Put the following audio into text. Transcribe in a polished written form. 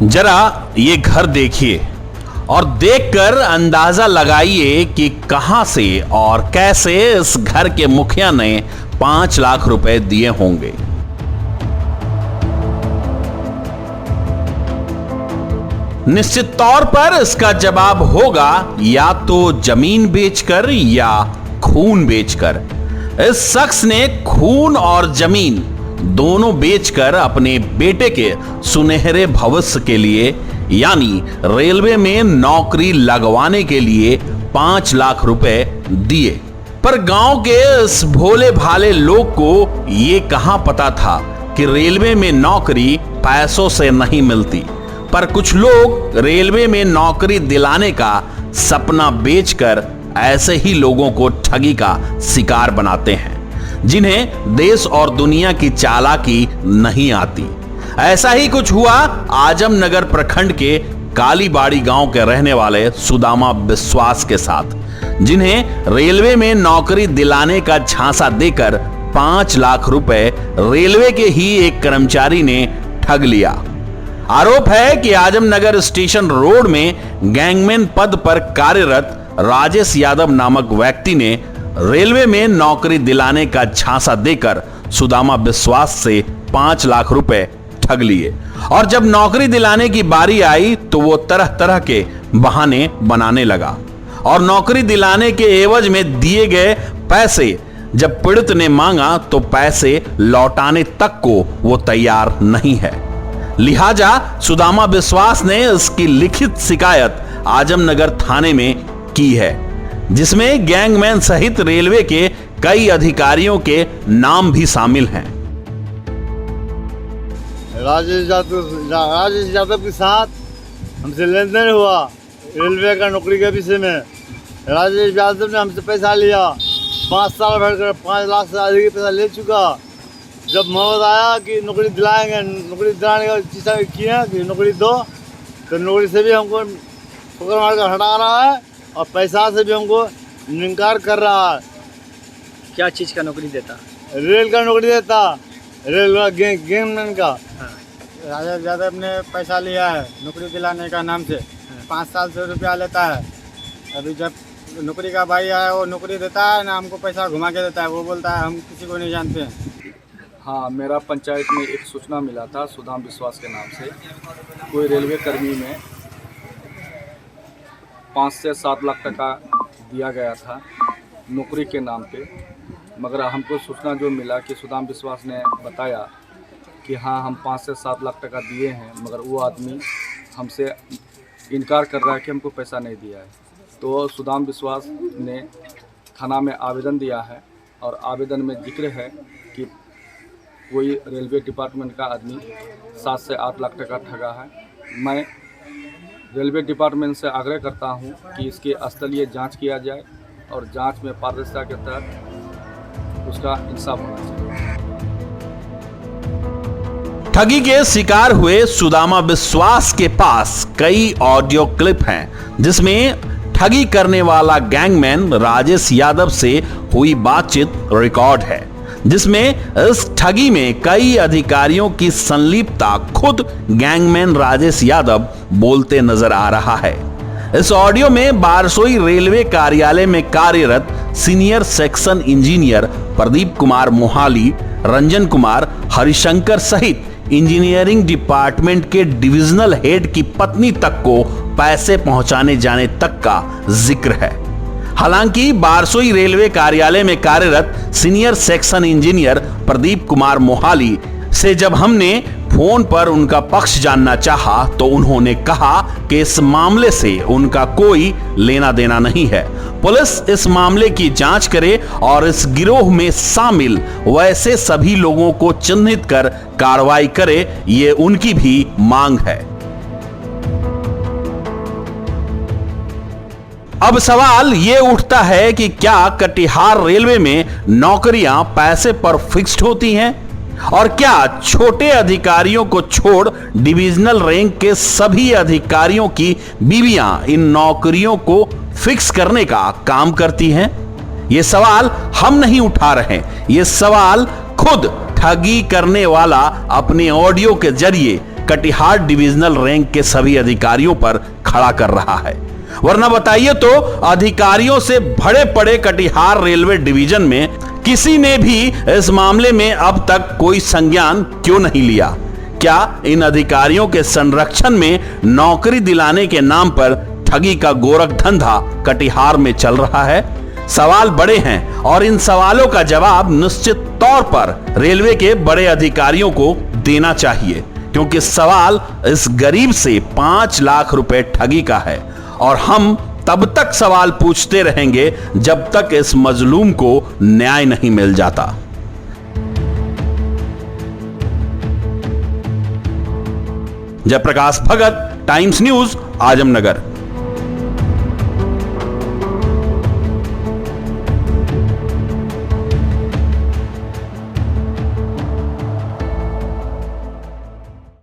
जरा ये घर देखिए और देखकर अंदाजा लगाइए कि कहां से और कैसे इस घर के मुखिया ने 5 लाख रुपए दिए होंगे। निश्चित तौर पर इसका जवाब होगा या तो जमीन बेचकर या खून बेचकर। इस शख्स ने खून और जमीन दोनों बेचकर अपने बेटे के सुनहरे भविष्य के लिए यानी रेलवे में नौकरी लगवाने के लिए 5 लाख रुपए दिए। पर गांव के इस भोले भाले लोग को ये कहां पता था कि रेलवे में नौकरी पैसों से नहीं मिलती, पर कुछ लोग रेलवे में नौकरी दिलाने का सपना बेचकर ऐसे ही लोगों को ठगी का शिकार बनाते हैं जिन्हें देश और दुनिया की चालाकी नहीं आती। ऐसा ही कुछ हुआ आजमनगर प्रखंड के कालीबाड़ी गांव के रहने वाले सुदामा विश्वास के साथ, जिन्हें रेलवे में नौकरी दिलाने का झांसा देकर 5 लाख रुपए रेलवे के ही एक कर्मचारी ने ठग लिया। आरोप है कि आजमनगर स्टेशन रोड में गैंगमैन पद पर कार्यरत राजेश यादव नामक व्यक्ति ने रेलवे में नौकरी दिलाने का झांसा देकर सुदामा विश्वास से 5 लाख रुपए ठग लिए और जब नौकरी दिलाने की बारी आई तो वो तरह तरह के बहाने बनाने लगा और नौकरी दिलाने के एवज में दिए गए पैसे जब पीड़ित ने मांगा तो पैसे लौटाने तक को वो तैयार नहीं है। लिहाजा सुदामा विश्वास ने इसकी लिखित शिकायत आजमनगर थाने में की है, जिसमें गैंगमैन सहित रेलवे के कई अधिकारियों के नाम भी शामिल हैं। राजेश यादव के साथ हमसे लेन देन हुआ रेलवे का नौकरी के विषय में। राजेश यादव ने हमसे पैसा लिया, 5 साल भर 5 लाख से अधिक पैसा ले चुका। जब मोहम्मद आया कि नौकरी दिलाएंगे, नौकरी दिलाने का चीज़ा किया कि नौकरी दो, तो नौकरी से भी हमको ठोकर मार कर हटा रहा है और पैसा से भी हमको इनकार कर रहा है। क्या चीज़ का नौकरी देता? रेल का नौकरी देता, रेल का गैंगमैन का। राजेश यादव ने पैसा लिया है नौकरी दिलाने का नाम से, 5 साल से रुपया लेता है। अभी जब नौकरी का भाई आया वो नौकरी देता है ना, हमको पैसा घुमा के देता है। वो बोलता है हम किसी को नहीं जानते हैं। हाँ, मेरा पंचायत में एक सूचना मिला था सुदाम विश्वास के नाम से। कोई रेलवे कर्मी में 5 से 7 लाख टका दिया गया था नौकरी के नाम पे, मगर हमको सूचना जो मिला कि सुदाम विश्वास ने बताया कि हाँ हम 5 से 7 लाख टका दिए हैं, मगर वो आदमी हमसे इनकार कर रहा है कि हमको पैसा नहीं दिया है। तो सुदाम विश्वास ने थाना में आवेदन दिया है और आवेदन में जिक्र है कि कोई रेलवे डिपार्टमेंट का आदमी 7 से 8 लाख टका ठगा है। मैं रेलवे डिपार्टमेंट से आग्रह करता हूं कि इसके स्थलीय जांच किया जाए और जांच में पारदर्शिता के तहत उसका इंसाफ होना चाहिए। ठगी के शिकार हुए सुदामा विश्वास के पास कई ऑडियो क्लिप हैं जिसमें ठगी करने वाला गैंगमैन राजेश यादव से हुई बातचीत रिकॉर्ड है, जिसमें इस ठगी में कई अधिकारियों की संलिप्तता खुद गैंगमैन राजेश यादव बोलते नजर आ रहा है। इस ऑडियो में बारसोई रेलवे कार्यालय में कार्यरत senior section engineer Pradeep Kumar Mohali, Ranjan Kumar Harishankar सहित इंजीनियरिंग डिपार्टमेंट के डिविजनल हेड की पत्नी तक को पैसे पहुंचाने जाने तक का जिक्र है। हालांकि बारसोई रेलवे कार्यालय में कार्यरत senior section engineer Pradeep Kumar Mohali से जब हमने फोन पर उनका पक्ष जानना चाहा तो उन्होंने कहा कि इस मामले से उनका कोई लेना देना नहीं है। पुलिस इस मामले की जांच करे और इस गिरोह में शामिल वैसे सभी लोगों को चिन्हित कर कार्रवाई करे, ये उनकी भी मांग है। अब सवाल ये उठता है कि क्या कटिहार रेलवे में नौकरियां पैसे पर फिक्स्ड होती हैं और क्या छोटे अधिकारियों को छोड़ डिविजनल रैंक के सभी अधिकारियों की बीवियां इन नौकरियों को फिक्स करने का काम करती हैं? ये सवाल हम नहीं उठा रहे, ये सवाल खुद ठगी करने वाला अपने ऑडियो के जरिए कटिहार डिविजनल रैंक के सभी अधिकारियों पर खड़ा कर रहा है। वरना बताइए तो अधिकारियों से भरे पड़े कटिहार रेलवे डिवीजन में किसी ने भी इस मामले में अब तक कोई संज्ञान क्यों नहीं लिया? क्या इन अधिकारियों के संरक्षण में नौकरी दिलाने के नाम पर ठगी का गोरख धंधा कटिहार में चल रहा है? सवाल बड़े हैं और इन सवालों का जवाब निश्चित तौर पर रेलवे के बड़े अधिकारियों को देना चाहिए, क्योंकि सवाल इस गरीब से 5 लाख रुपए ठगी का है और हम तब तक सवाल पूछते रहेंगे जब तक इस मजलूम को न्याय नहीं मिल जाता। जयप्रकाश भगत, टाइम्स न्यूज, आजमनगर।